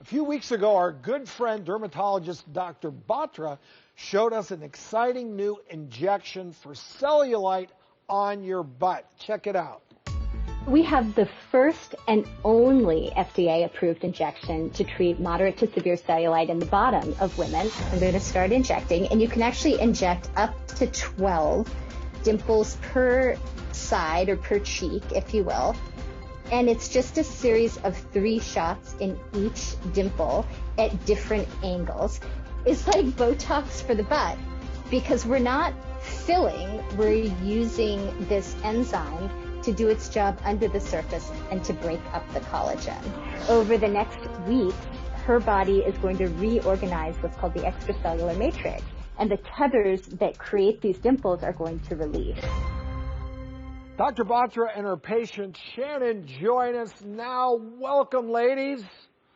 few weeks ago, our good friend, dermatologist Dr. Batra, showed us an exciting new injection for cellulite on your butt. Check it out. We have the first and only FDA-approved injection to treat moderate to severe cellulite in the bottom of women. I'm going to start injecting, and you can actually inject up to 12 dimples per side or per cheek, if you will. And it's just a series of 3 shots in each dimple at different angles. It's like Botox for the butt, because we're not filling, we're using this enzyme to do its job under the surface and to break up the collagen. Over the next week, her body is going to reorganize what's called the extracellular matrix, and the tethers that create these dimples are going to release. Dr. Batra and her patient Shannon join us now. Welcome, ladies.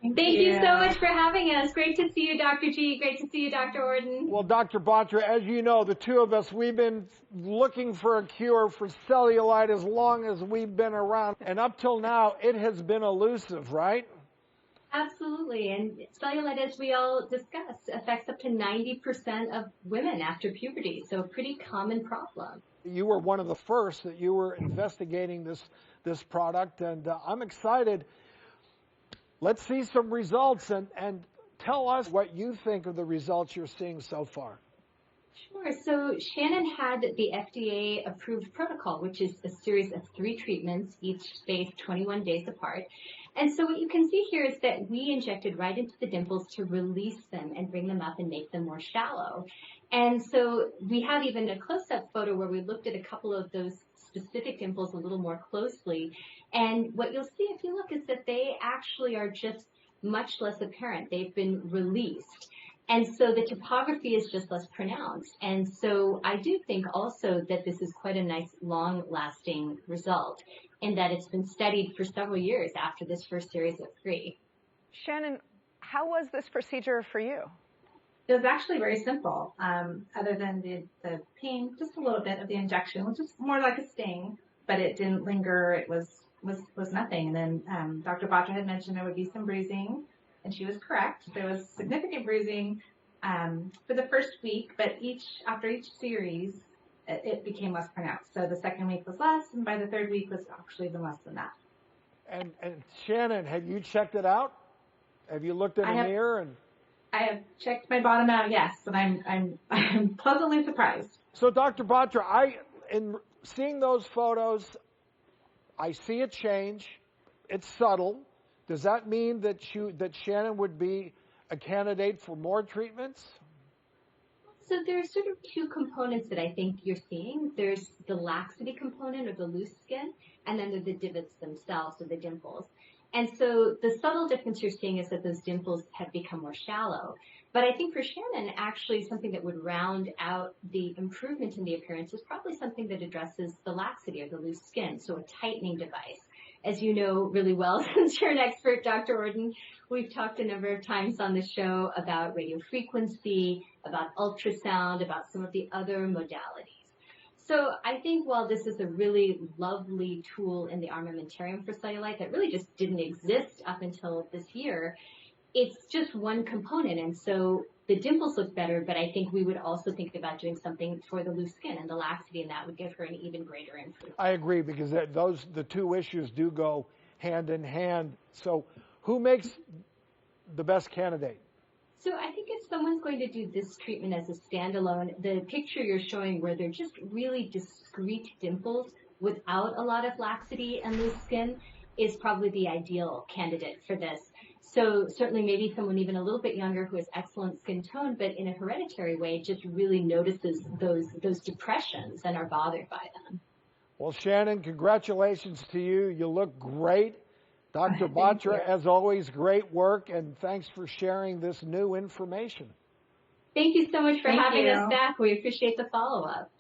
Thank you so much for having us. Great to see you, Dr. G. Great to see you, Dr. Orden. Well, Dr. Batra, as you know, the two of us, we've been looking for a cure for cellulite as long as we've been around. And up till now, it has been elusive, right? Absolutely. And cellulite, as we all discussed, affects up to 90% of women after puberty. So a pretty common problem. You were one of the first that you were investigating this product, and I'm excited. Let's see some results and tell us what you think of the results you're seeing so far. Sure. So Shannon had the FDA-approved protocol, which is a series of 3 treatments, each spaced 21 days apart. And so what you can see here is that we injected right into the dimples to release them and bring them up and make them more shallow. And so we have even a close-up photo where we looked at a couple of those specific dimples a little more closely. And what you'll see if you look is that they actually are just much less apparent. They've been released. And so the topography is just less pronounced. And so I do think also that this is quite a nice long-lasting result in that it's been studied for several years after this first series of 3. Shannon, how was this procedure for you? It was actually very simple, other than the pain, just a little bit of the injection, which is more like a sting, but it didn't linger. It was nothing. And then Dr. Batra had mentioned there would be some bruising, and she was correct. There was significant bruising for the first week, but after each series, it became less pronounced. So the second week was less, and by the third week was actually even less than that. And Shannon, have you checked it out? Have you looked in the mirror? And I have checked my bottom out, yes, and I'm pleasantly surprised. So, Dr. Batra, in seeing those photos, I see a change. It's subtle. Does that mean that Shannon would be a candidate for more treatments? So there's sort of 2 components that I think you're seeing. There's the laxity component or the loose skin, and then there's the divots themselves or the dimples. And so the subtle difference you're seeing is that those dimples have become more shallow. But I think for Shannon, actually something that would round out the improvement in the appearance is probably something that addresses the laxity or the loose skin, so a tightening device. As you know really well, since you're an expert, Dr. Orden, we've talked a number of times on the show about radiofrequency, about ultrasound, about some of the other modalities. So I think while this is a really lovely tool in the armamentarium for cellulite that really just didn't exist up until this year, it's just one component. And so the dimples look better, but I think we would also think about doing something for the loose skin and the laxity, and that would give her an even greater improvement. I agree, because the 2 issues do go hand in hand. So who makes the best candidate? So I think if someone's going to do this treatment as a standalone, the picture you're showing where they're just really discrete dimples without a lot of laxity and loose skin is probably the ideal candidate for this. So certainly maybe someone even a little bit younger who has excellent skin tone, but in a hereditary way just really notices those depressions and are bothered by them. Well, Shannon, congratulations to you. You look great. Dr. Batra, as always, great work, and thanks for sharing this new information. Thank you so much for having us back. We appreciate the follow-up.